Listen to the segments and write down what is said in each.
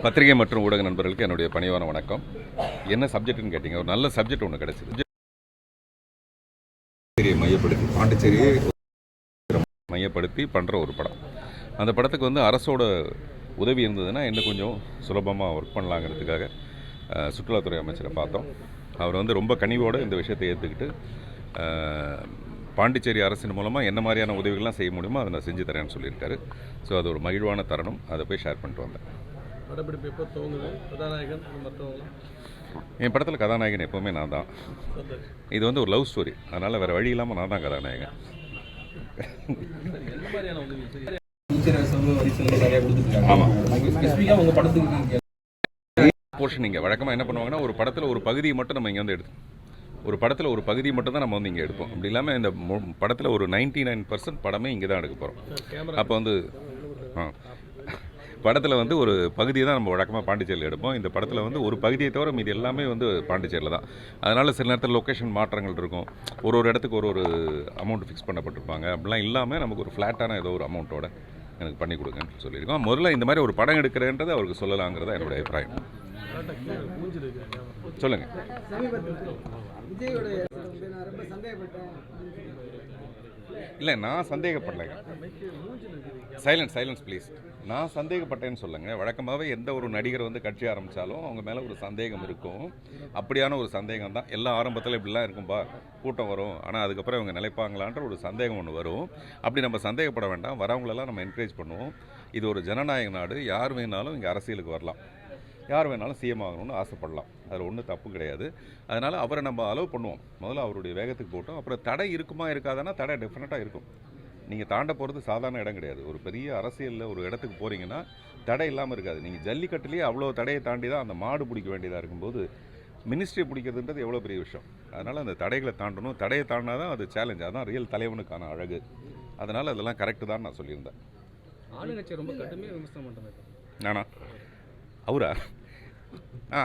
பத்திரிகை மற்றும் ஊடக நண்பர்களுக்கு என்னுடைய பணிவான வணக்கம். என்ன சப்ஜெக்ட்னு கேட்டீங்க. ஒரு நல்ல சப்ஜெக்ட் ஒன்று கிடைச்சது. மையப்படுத்தி பாண்டிச்சேரியை மையப்படுத்தி பண்ணுற ஒரு படம். அந்த படத்துக்கு வந்து அரசோட உதவி இருந்ததுன்னா இன்னும் கொஞ்சம் சுலபமாக ஒர்க் பண்ணலாங்கிறதுக்காக சுற்றுலாத்துறை அமைச்சரை பார்த்தோம். அவர் வந்து ரொம்ப கனிவோடு இந்த விஷயத்தை ஏற்றுக்கிட்டு பாண்டிச்சேரி அரசின் மூலமாக என்ன மாதிரியான உதவிகள்லாம் செய்ய முடியுமோ அதை நான் செஞ்சு தரேன்னு சொல்லியிருக்காரு. ஸோ அது ஒரு மகிழ்வான தருணம். அதை போய் ஷேர் பண்ணிட்டு வந்தேன். படப்பிடிப்பு எப்போ துவங்குது? கதாநாயகன் மற்றவங்க? என் படத்தில் கதாநாயகன் எப்போவுமே நான் தான். இது வந்து ஒரு லவ் ஸ்டோரி, அதனால் வேறு வழி இல்லாமல் நான் தான் கதாநாயகன். ஆமாம், போர்ஷன் இங்கே வழக்கமாக என்ன பண்ணுவாங்கன்னா ஒரு படத்தில் ஒரு பகுதியை மட்டும் நம்ம இங்கே வந்து ஒரு படத்தில் ஒரு பகுதி மட்டும் தான் நம்ம வந்து இங்கே எடுப்போம். அப்படி இல்லாமல் இந்த படத்தில் ஒரு 99% படமே இங்கே தான் எடுக்க போகிறோம். அப்போ வந்து படத்தில் வந்து ஒரு பகுதியை தான் நம்ம வழக்கமாக பாண்டிச்சேரியில் எடுப்போம். இந்த படத்தில் வந்து ஒரு பகுதியை தவிர மீது எல்லாமே வந்து பாண்டிச்சேரியில் தான். அதனால் சில நேரத்தில் லொக்கேஷன் மாற்றங்கள் இருக்கும். ஒரு இடத்துக்கு ஒரு அமௌண்ட் ஃபிக்ஸ் பண்ணப்பட்டிருப்பாங்க. அப்படிலாம் இல்லாமல் நமக்கு ஒரு ஃப்ளாட்டான ஏதோ ஒரு அமௌண்ட்டோட எனக்கு பண்ணி கொடுங்கன்னு சொல்லியிருக்கோம். முதல்ல இந்த மாதிரி ஒரு படம் எடுக்கிறேன்றதை அவருக்கு சொல்லலாங்கிறதா என்னுடைய அபிப்பிராயம். சொல்லுங்கள். இல்லை, நான் சந்தேகப்படலைங்க. Silence please. நான் சந்தேகப்பட்டேன்னு சொல்லுங்கள். வழக்கமாகவே எந்த ஒரு நடிகர் வந்து கட்சி ஆரம்பித்தாலும் அவங்க மேலே ஒரு சந்தேகம் இருக்கும். அப்படியான ஒரு சந்தேகம் தான். எல்லா ஆரம்பத்தில் இப்படிலாம் இருக்கும்பா, கூட்டம் வரும், ஆனால் அதுக்கப்புறம் இவங்க நிலைப்பாங்களான்ற ஒரு சந்தேகம் ஒன்று வரும். அப்படி நம்ம சந்தேகப்பட வேண்டாம். வரவங்களெல்லாம் நம்ம என்கரேஜ் பண்ணுவோம். இது ஒரு ஜனநாயக நாடு. யார் வேணாலும் இங்கே அரசியலுக்கு வரலாம், யார் வேணாலும் சிஎம் ஆகணும்னு ஆசைப்படலாம். அதில் ஒன்றும் தப்பு கிடையாது. அதனால் அவரை நம்ம அலோவ் பண்ணுவோம். முதல்ல அவருடைய வேகத்துக்கு போட்டோம். அப்புறம் தடை இருக்குமா இருக்காதுன்னா தடை டெஃபினட்டாக இருக்கும். நீங்கள் தாண்ட போகிறது சாதாரண இடம் கிடையாது. ஒரு பெரிய அரசியலில் ஒரு இடத்துக்கு போகிறீங்கன்னா தடை இல்லாமல் இருக்காது. நீங்கள் ஜல்லிக்கட்டுலேயே அவ்வளோ தடையை தாண்டி தான் அந்த மாடு பிடிக்க வேண்டியதாக இருக்கும்போது மினிஸ்ட்ரி பிடிக்கிறதுன்றது எவ்வளோ பெரிய விஷயம். அதனால் அந்த தடைகளை தாண்டணும். தடையை தாண்டினா தான் அது சேலஞ்ச். அதுதான் ரியல் தலைவனுக்கான அழகு. அதனால் அதெல்லாம் கரெக்டு தான் நான் சொல்லியிருந்தேன். ஆளுங்கட்சி ரொம்ப கடுமையாக விமர்சனம் பண்ணுறேன். நானா? அவரா?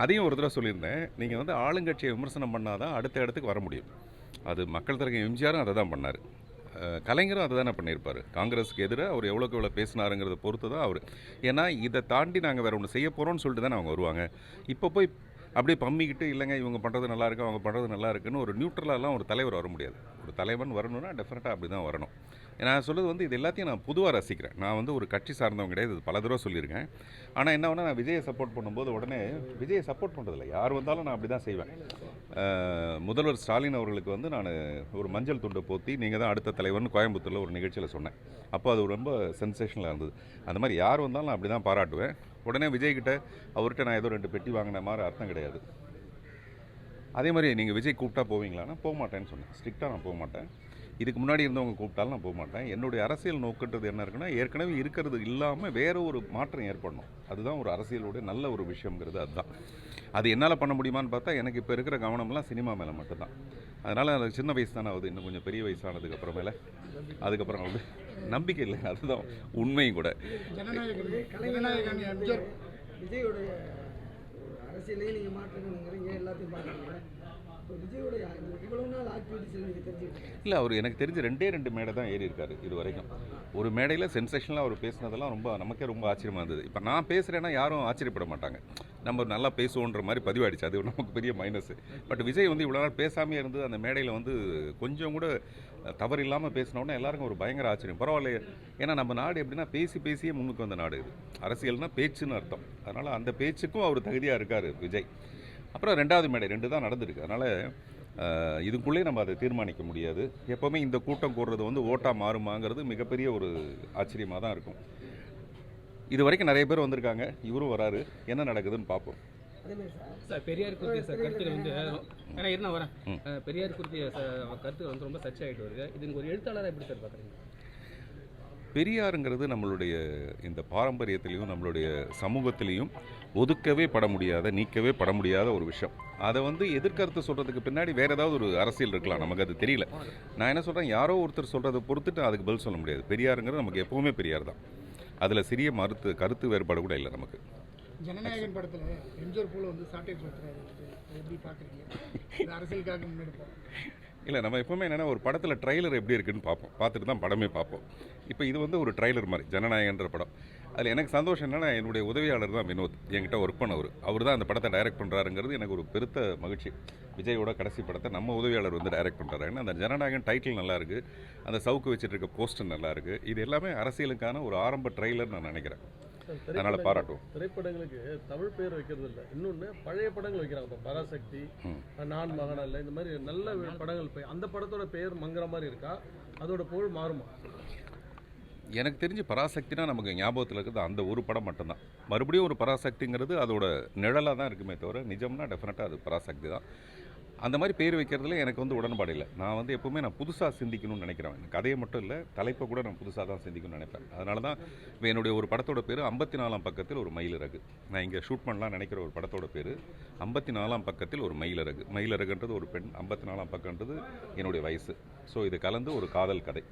அதையும் ஒரு தடவை சொல்லியிருந்தேன். நீங்கள் வந்து ஆளுங்கட்சியை விமர்சனம் பண்ணால் தான் அடுத்த இடத்துக்கு வர முடியும். அது மக்கள் தரங்க எம்ஜிஆரும் அதை தான் பண்ணார். கலைஞரும் அதை தானே பண்ணியிருப்பார். காங்கிரஸுக்கு எதிராக அவர் எவ்வளோக்கு எவ்வளோ பேசினாருங்கிறத பொறுத்து தான் அவர். ஏன்னா இதை தாண்டி நாங்கள் வேறு ஒன்று செய்ய போகிறோம்னு சொல்லிட்டு தானே அவங்க வருவாங்க. இப்போ போய் அப்படியே பம்மிக்கிட்டு இல்லைங்க இவங்க பண்ணுறது நல்லா இருக்கு, அவங்க பண்ணுறது நல்லா இருக்குன்னு ஒரு நியூட்ரலாலாம் ஒரு தலைவர் வர முடியாது. ஒரு தலைவன் வரணும்னா டெஃபினட்டாக அப்படி தான் வரணும். நான் சொல்கிறது வந்து இது எல்லாத்தையும் நான் பொதுவாக ரசிக்கிறேன். நான் வந்து ஒரு கட்சி சார்ந்தவங்க கிடையாது. இது பல தடவை சொல்லியிருக்கேன். ஆனால் என்ன வேணால் நான் விஜயை சப்போர்ட் பண்ணும்போது உடனே விஜயை சப்போர்ட் பண்ணுறதில்ல. யார் வந்தாலும் நான் அப்படி தான் செய்வேன். முதல்வர் ஸ்டாலின் அவர்களுக்கு வந்து நான் ஒரு மஞ்சள் துண்டை போற்றி நீங்கள் தான் அடுத்த தலைவர்னு கோயம்புத்தூரில் ஒரு நிகழ்ச்சியில் சொன்னேன். அப்போ அது ரொம்ப சென்சேஷனலாக இருந்தது. அந்த மாதிரி யார் வந்தாலும் நான் அப்படி தான் பாராட்டுவேன். உடனே விஜய்கிட்ட அவர்கிட்ட நான் ஏதோ 2 பெட்டி வாங்கின மாதிரி அர்த்தம் கிடையாது. அதே மாதிரி நீங்கள் விஜய் கூப்பிட்டா போவீங்களான்னா போக மாட்டேன்னு சொன்னேன். ஸ்ட்ரிக்டாக நான் போக மாட்டேன். இதுக்கு முன்னாடி இருந்தவங்க கூப்பிட்டாலும் நான் போக மாட்டேன். என்னுடைய அரசியல் நோக்கன்றது என்ன இருக்குன்னா, ஏற்கனவே இருக்கிறது இல்லாமல் வேறு ஒரு மாற்றம் ஏற்படணும். அதுதான் ஒரு அரசியலுடைய நல்ல ஒரு விஷயங்கிறது. அதுதான். அது என்னால் பண்ண முடியுமான்னு பார்த்தா எனக்கு இப்போ இருக்கிற கவனம்லாம் சினிமா மேலே மட்டும்தான். அதனால் அது சின்ன வயசு தானே ஆகுது. இன்னும் கொஞ்சம் பெரிய வயசானதுக்கு அப்புறமேல அதுக்கப்புறம் வந்து நம்பிக்கை இல்லை. அதுதான் உண்மையும் கூட. விஜயோடைய அரசியலையும் நீங்கள் மாற்றணுங்கிறீங்க, எல்லாத்தையும் பார்க்குறீங்க. இல்லை, அவர் எனக்கு தெரிஞ்ச 2 மேடை தான் ஏறி இருக்காரு இது வரைக்கும். ஒரு மேடையில் சென்சேஷனலாக அவர் பேசினதெல்லாம் நமக்கே ரொம்ப ஆச்சரியமாக இருந்தது. இப்போ நான் பேசுகிறேன்னா யாரும் ஆச்சரியப்பட மாட்டாங்க. நம்ம நல்லா பேசுவோன்ற மாதிரி பதிவாயிடுச்சு. அது நமக்கு பெரிய மைனஸ். பட் விஜய் வந்து இவ்வளோ நாள் பேசாமே இருந்து அந்த மேடையில் வந்து கொஞ்சம் கூட தவறு இல்லாமல் பேசினோன்னா எல்லாருக்கும் ஒரு பயங்கர ஆச்சரியம். பரவாயில்ல, ஏன்னா நம்ம நாடு எப்படின்னா பேசியே முன்னுக்கு வந்த நாடு இது. அரசியல்னால் பேச்சுன்னு அர்த்தம். அதனால் அந்த பேச்சுக்கும் அவர் தகுதியாக இருக்கார் விஜய். அப்புறம் 2வது மேடை 2 தான் நடந்திருக்கு. அதனால் இதுக்குள்ளே நம்ம அதை தீர்மானிக்க முடியாது. எப்போவுமே இந்த கூட்டம் கூடுறது வந்து ஓட்டாக மாறுமாங்கிறது மிகப்பெரிய ஒரு ஆச்சரியமாக தான் இருக்கும். இது வரைக்கும் நிறைய பேர் வந்திருக்காங்க, இவரும் வராரு, என்ன நடக்குதுன்னு பார்ப்போம். அதேமாதிரி சார் சார் பெரியார் குறித்த கருத்துக்கள் வந்து ஏன்னா என்ன வரேன் பெரியார் குறித்த கருத்துக்கள் வந்து ரொம்ப சர்ச்சை ஆகிட்டு வருது. இது ஒரு எழுத்தாளராக எப்படி சார் பார்க்குறீங்க? பெரியாருங்கிறது நம்மளுடைய இந்த பாரம்பரியத்திலையும் நம்மளுடைய சமூகத்திலையும் ஒதுக்கவே பட முடியாத, நீக்கவே பட முடியாத ஒரு விஷயம். அதை வந்து எதிர்கருத்து சொல்கிறதுக்கு பின்னாடி வேறு ஏதாவது ஒரு அரசியல் இருக்கலாம், நமக்கு அது தெரியல. நான் என்ன சொல்கிறேன், யாரோ ஒருத்தர் சொல்கிறத பொறுத்துட்டு அதுக்கு பதில் சொல்ல முடியாது. பெரியாருங்கிறது நமக்கு எப்போவுமே பெரியார் தான். அதில் சிறிய கருத்து வேறுபாடு கூட இல்லை நமக்கு. ஜனநாயகன் படத்தில் எம்ஜிஆர் போல வந்து சாட்டை சொல்கிறாரு, எப்படி பார்க்குறீங்க? அரசியலுக்காக முன்னெடுப்போம். இல்லை, நம்ம எப்போவுமே என்னென்னா ஒரு படத்தில் ட்ரைலர் எப்படி இருக்குன்னு பார்ப்போம், பார்த்துட்டு தான் படமே பார்ப்போம். இப்போ இது வந்து ஒரு ட்ரைலர் மாதிரி ஜனநாயகன்ற படம். அதில் எனக்கு சந்தோஷம் என்னென்னா, என்னுடைய உதவியாளர் தான் வினோத், என்கிட்ட ஒர்க் பண்ணவர். அவர் தான் அந்த படத்தை டைரக்ட் பண்ணுறாருங்கிறது எனக்கு ஒரு பெருத்த மகிழ்ச்சி. விஜயோட கடைசி படத்தை நம்ம உதவியாளர் வந்து டைரக்ட் பண்ணுறாரு. ஏன்னா அந்த ஜனநாயகன் டைட்டில் நல்லாயிருக்கு, அந்த சவுக்கு வச்சுட்டு இருக்க போஸ்டர் நல்லாயிருக்கு. இது எல்லாமே அரசியலுக்கான ஒரு ஆரம்ப ட்ரைலர் நான் நினைக்கிறேன். அதனால் பாராட்டும். திரைப்படங்களுக்கு தமிழ் பேர் வைக்கிறது இல்லை, இன்னொன்று பழைய படங்கள் வைக்கிறாங்க. இப்போ பராசக்தி, நான் மகனல்ல, இந்த மாதிரி நல்ல படங்கள் அந்த படத்தோட பெயர் மங்குற மாதிரி இருக்கா? அதோட புகழ் மாறுமா? எனக்கு தெரிஞ்சு பராசக்தினா நமக்கு ஞாபகத்தில் இருக்கிறது அந்த ஒரு படம் மட்டும்தான். மறுபடியும் ஒரு பராசக்திங்கிறது அதோட நிழலாக தான் இருக்குமே தவிர, நிஜம்னா டெஃபினட்டாக அது பராசக்தி தான். அந்த மாதிரி பேர் வைக்கிறதுல எனக்கு வந்து உடன்பாடு இல்லை. நான் வந்து எப்போவுமே நான் புதுசாக சிந்திக்கணும்னு நினைக்கிறேன். கதையை மட்டும் இல்லை, தலைப்பை கூட நான் புதுசாக தான் சிந்திக்கணும்னு நினைப்பேன். அதனால தான் இப்போ என்னுடைய ஒரு படத்தோட பேர் 54ஆம் பக்கத்தில் ஒரு மயிலிறகு. நான் இங்கே ஷூட் பண்ணலாம் நினைக்கிற ஒரு படத்தோட பேர் 54ஆம் பக்கத்தில் ஒரு மயிலிறகு. மயிலிறகுன்றது ஒரு பெண், 54ஆம் பக்கன்றது என்னுடைய வயசு. ஸோ இது கலந்து ஒரு காதல் கதை.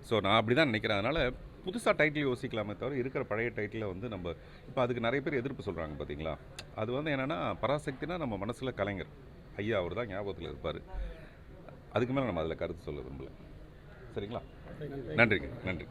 ஸோ நான் அப்படி தான் நினைக்கிறேன். அதனால் புதுசாக டைட்டில் யோசிக்கலாமே தவிர இருக்கிற பழைய டைட்டிலை வந்து நம்ம இப்போ அதுக்கு நிறைய பேர் எதிர்ப்பு சொல்கிறாங்க பார்த்தீங்களா. அது வந்து என்னென்னா, பராசக்தினா நம்ம மனசில் கலைஞர் ஐயா, அவர் தான் ஞாபகத்தில் இருப்பார். அதுக்கு மேலே நம்ம அதில் கருத்து சொல்ல விரும்பல. சரிங்களா? நன்றிங்க, நன்றி.